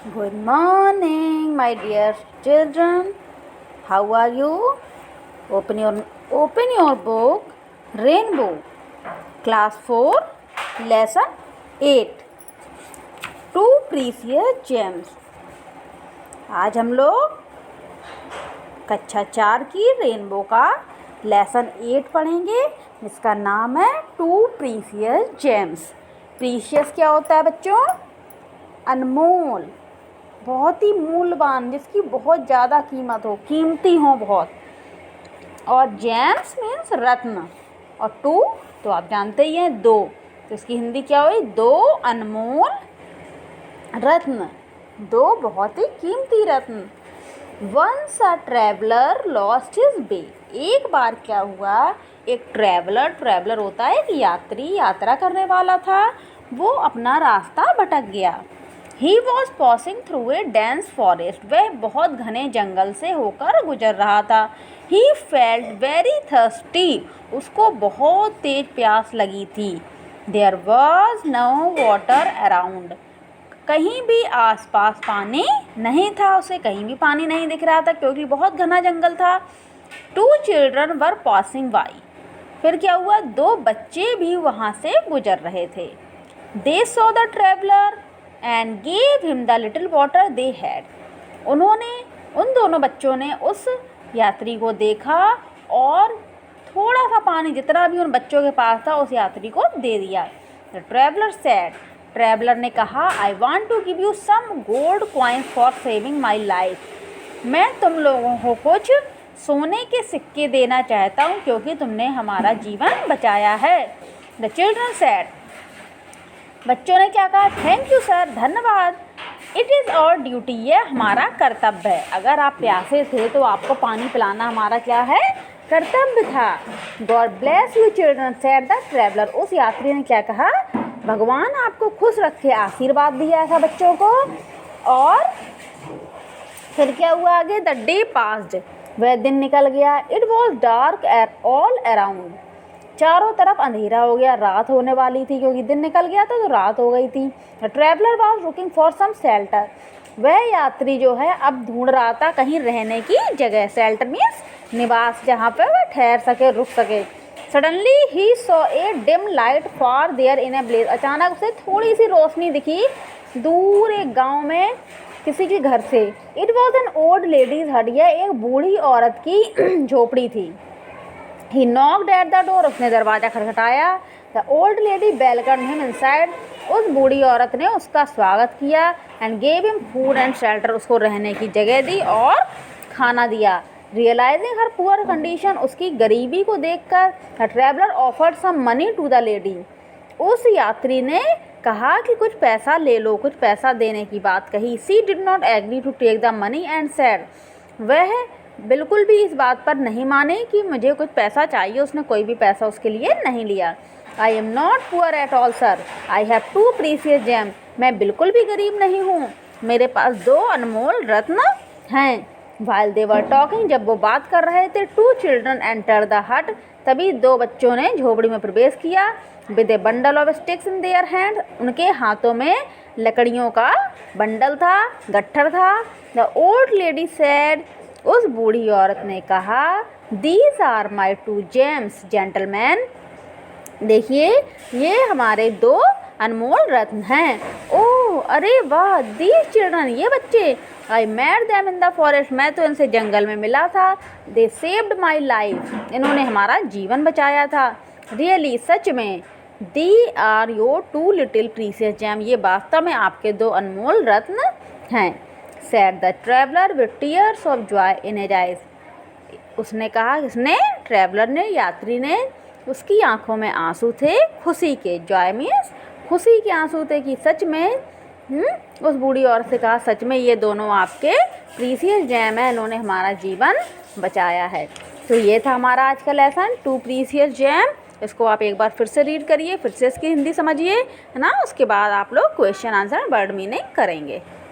Good morning, my dear children. How are you? Open your book. Rainbow. Class 4, Lesson 8. Two precious gems. आज हम लोग कक्षा 4 की rainbow का लेसन 8 पढ़ेंगे, जिसका नाम है टू प्रीसियस जेम्स। प्रीशियस क्या होता है बच्चों? अनमोल, बहुत ही मूल्यवान, जिसकी बहुत ज़्यादा कीमत हो, कीमती हो बहुत। और जेम्स मीन्स रत्न, और टू तो आप जानते ही हैं, दो, तो इसकी हिंदी क्या हुई? दो अनमोल रत्न, दो बहुत ही कीमती रत्न। Once a traveller lost his way. एक बार क्या हुआ, एक ट्रैवलर होता है, एक यात्री, यात्रा करने वाला था, वो अपना रास्ता भटक गया। He was passing through a dense forest. वह बहुत घने जंगल से होकर गुजर रहा था। He felt very thirsty. उसको बहुत तेज प्यास लगी थी। There was no water around. कहीं भी आसपास पानी नहीं था, उसे कहीं भी पानी नहीं दिख रहा था, क्योंकि बहुत घना जंगल था। Two children were passing by. फिर क्या हुआ, दो बच्चे भी वहाँ से गुजर रहे थे। They saw the traveller and gave him the little water they had. उन दोनों बच्चों ने उस यात्री को देखा और थोड़ा सा पानी, जितना भी उन बच्चों के पास था, उस यात्री को दे दिया। द ट्रैवलर सेड, ट्रैवलर ने कहा, I want to give you some gold coins for saving my life. मैं तुम लोगों को कुछ सोने के सिक्के देना चाहता हूँ, क्योंकि तुमने हमारा जीवन बचाया है। द चिल्ड्रन सेड, बच्चों ने क्या कहा? थैंक यू सर, धन्यवाद। इट इज़ आवर ड्यूटी, ये हमारा कर्तव्य है। अगर आप प्यासे थे तो आपको पानी पिलाना हमारा क्या है? कर्तव्य था। God bless you children, said the traveller. उस यात्री ने क्या कहा? भगवान आपको खुश रखे, आशीर्वाद दिया था बच्चों को। और फिर क्या हुआ आगे? द डे पास्ड, वह दिन निकल गया। It was dark all around, चारों तरफ अंधेरा हो गया, रात होने वाली थी, क्योंकि दिन निकल गया था तो रात हो गई थी। The traveller was looking for some shelter. वह यात्री जो है अब ढूंढ रहा था कहीं रहने की जगह। शेल्टर मीन्स निवास, जहाँ पे वह ठहर सके, रुक सके। Suddenly he saw a dim light for there in a blaze. अचानक उसे थोड़ी सी रोशनी दिखी दूर एक गांव में, किसी के घर से। It was an old ladies हट, यह एक बूढ़ी औरत की झोपड़ी थी। ही नॉक्ड एट द डोर, उसने दरवाज़ा खटखटाया। The old lady welcomed him inside, उस बूढ़ी औरत ने उसका स्वागत किया। And gave him food and shelter, उसको रहने की जगह दी और खाना दिया। रियलाइजिंग हर पुअर कंडीशन, उसकी गरीबी को देखकर, the traveller offered some money to the lady. उस यात्री ने कहा कि कुछ पैसा ले लो, कुछ पैसा देने की बात कही। She did not agree to take the money and said, वह बिल्कुल भी इस बात पर नहीं माने कि मुझे कुछ पैसा चाहिए। उसने कोई भी पैसा उसके लिए नहीं लिया। I am not poor at all sir, I have two precious gem. मैं बिल्कुल भी गरीब नहीं हूँ, मेरे पास दो अनमोल रत्न हैं। वाइल दे वर टॉकिंग, जब वो बात कर रहे थे, टू चिल्ड्रन एंटर द हट, तभी दो बच्चों ने झोपड़ी में प्रवेश किया। With A bundle of sticks in their hand, उनके हाथों में लकड़ियों का बंडल था, गट्ठर था। द ओल्ड लेडी सेड, उस बूढ़ी औरत ने कहा, these are my two gems gentleman. देखिए, ये हमारे दो अनमोल रत्न हैं। ओह, अरे वाह, दीज चिल्ड्रन, ये बच्चे। I met them in the forest, मैं तो इनसे जंगल में मिला था। दे सेव्ड माई लाइफ, इन्होंने हमारा जीवन बचाया था। रियली, सच में। They are your two little precious gem, ये वास्तव में आपके दो अनमोल रत्न हैं। Said the traveller with tears of joy in his eyes, उसने कहा, किसने? ट्रैवलर ने, यात्री ने। उसकी आंखों में आंसू थे खुशी के। जॉय मीन्स खुशी के आंसू थे कि सच में। उस बूढ़ी औरत से कहा, सच में ये दोनों आपके प्रीसियस जेम है, इन्होंने हमारा जीवन बचाया है। तो ये था हमारा आज का लेसन, टू प्रीसियस जेम। इसको आप एक बार फिर से रीड करिए, फिर से इसकी हिंदी समझिए, है ना। उसके बाद आप लोग क्वेश्चन आंसर वर्ड मीनिंग करेंगे।